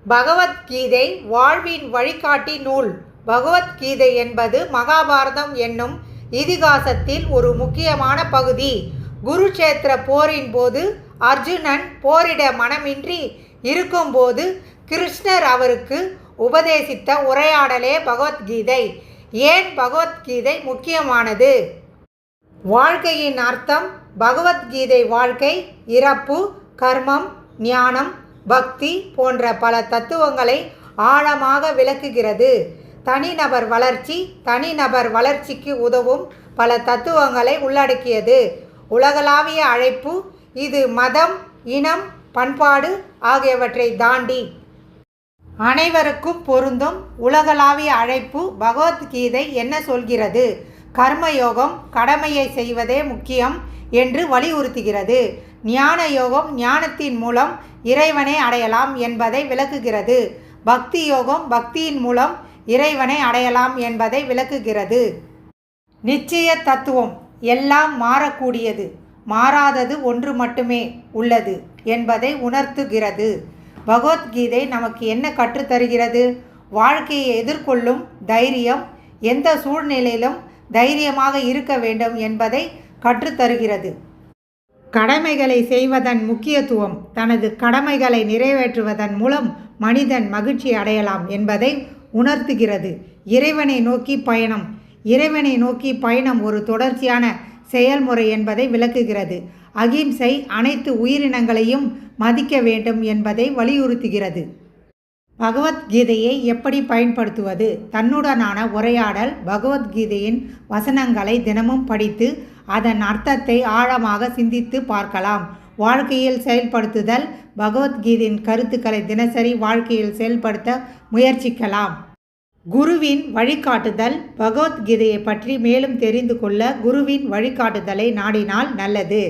பகவத்கீதை வாழ்வின் வழிகாட்டி நூல். பகவத்கீதை என்பது மகாபாரதம் என்னும் இதிகாசத்தில் ஒரு முக்கியமான பகுதி. குருட்சேத்திர போரின் போது அர்ஜுனன் போரிட மனமின்றி இருக்கும்போது கிருஷ்ணர் அவருக்கு உபதேசித்த உரையாடலே பகவத்கீதை. ஏன் பகவத்கீதை முக்கியமானது? வாழ்க்கையின் அர்த்தம். பகவத்கீதை வாழ்க்கை, இறப்பு, கர்மம், ஞானம், பக்தி போன்ற பல தத்துவங்களை ஆழமாக விளக்குகிறது. தனிநபர் வளர்ச்சி, தனிநபர் வளர்ச்சிக்கு உதவும் பல தத்துவங்களை உள்ளடக்கியது. உலகளாவிய அழைப்பு. இது மதம், இனம், பண்பாடு ஆகியவற்றை தாண்டி அனைவருக்கும் பொருந்தும் உலகளாவிய அழைப்பு. பகவத்கீதை என்ன சொல்கிறது? கர்மயோகம் கடமையை செய்வதே முக்கியம் என்று வலியுறுத்துகிறது. ஞான யோகம் ஞானத்தின் மூலம் இறைவனை அடையலாம் என்பதை விளக்குகிறது. பக்தி யோகம் பக்தியின் மூலம் இறைவனை அடையலாம் என்பதை விளக்குகிறது. நிச்சய தத்துவம். எல்லாம் மாறக்கூடியது, மாறாதது ஒன்று மட்டுமே உள்ளது என்பதை உணர்த்துகிறது. பகவத்கீதை நமக்கு என்ன கற்றுத்தருகிறது? வாழ்க்கையை எதிர்கொள்ளும் தைரியம், எந்த சூழ்நிலையிலும் தைரியமாக இருக்க வேண்டும் என்பதை கற்றுத்தருகிறது. கடமைகளை செய்வதன் முக்கியத்துவம். தனது கடமைகளை நிறைவேற்றுவதன் மூலம் மனிதன் மகிழ்ச்சி அடையலாம் என்பதை உணர்த்துகிறது. இறைவனை நோக்கி பயணம். இறைவனை நோக்கி பயணம் ஒரு தொடர்ச்சியான செயல்முறை என்பதை விளக்குகிறது. அகிம்சை அனைத்து உயிரினங்களையும் மதிக்க வேண்டும் என்பதை வலியுறுத்துகிறது. பகவத்கீதையை எப்படி பயன்படுத்துவது? தன்னுடனான உரையாடல். பகவத்கீதையின் வசனங்களை தினமும் படித்து அதன் அர்த்தத்தை ஆழமாக சிந்தித்து பார்க்கலாம். வாழ்க்கையில் செயல்படுத்துதல். பகவத்கீதையின் கருத்துக்களை தினசரி வாழ்க்கையில் செயல்படுத்த முயற்சிக்கலாம். குருவின் வழிகாட்டுதல். பகவத்கீதையை பற்றி மேலும் தெரிந்து கொள்ள குருவின் வழிகாட்டுதலை நாடினால் நல்லது.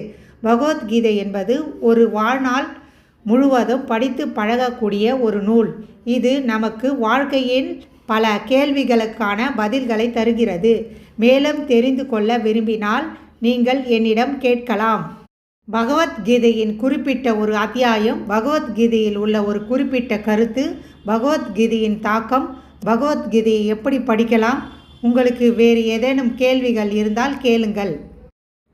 பகவத்கீதை என்பது ஒரு வாழ்நாள் முழுவதும் படித்து பழகக்கூடிய ஒரு நூல். இது நமக்கு வாழ்க்கையின் பல கேள்விகளுக்கான பதில்களை தருகிறது. மேலும் தெரிந்து கொள்ள விரும்பினால் நீங்கள் என்னிடம் கேட்கலாம். பகவத்கீதையின் குறிப்பிட்ட ஒரு அத்தியாயம். பகவத்கீதையில் உள்ள ஒரு குறிப்பிட்ட கருத்து. பகவத்கீதையின் தாக்கம். பகவத்கீதையை எப்படி படிக்கலாம்? உங்களுக்கு வேறு ஏதேனும் கேள்விகள் இருந்தால் கேளுங்கள்.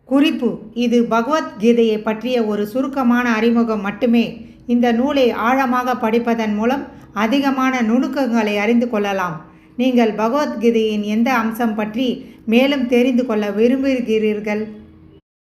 குறிப்பு: இது பகவத்கீதையை பற்றிய ஒரு சுருக்கமான அறிமுகம் மட்டுமே. இந்த நூலை ஆழமாக படிப்பதன் மூலம் அதிகமான நுணுக்கங்களை அறிந்து கொள்ளலாம். நீங்கள் பகவத்கீதையின் எந்த அம்சம் பற்றி மேலும் தெரிந்து கொள்ள விரும்புகிறீர்கள்?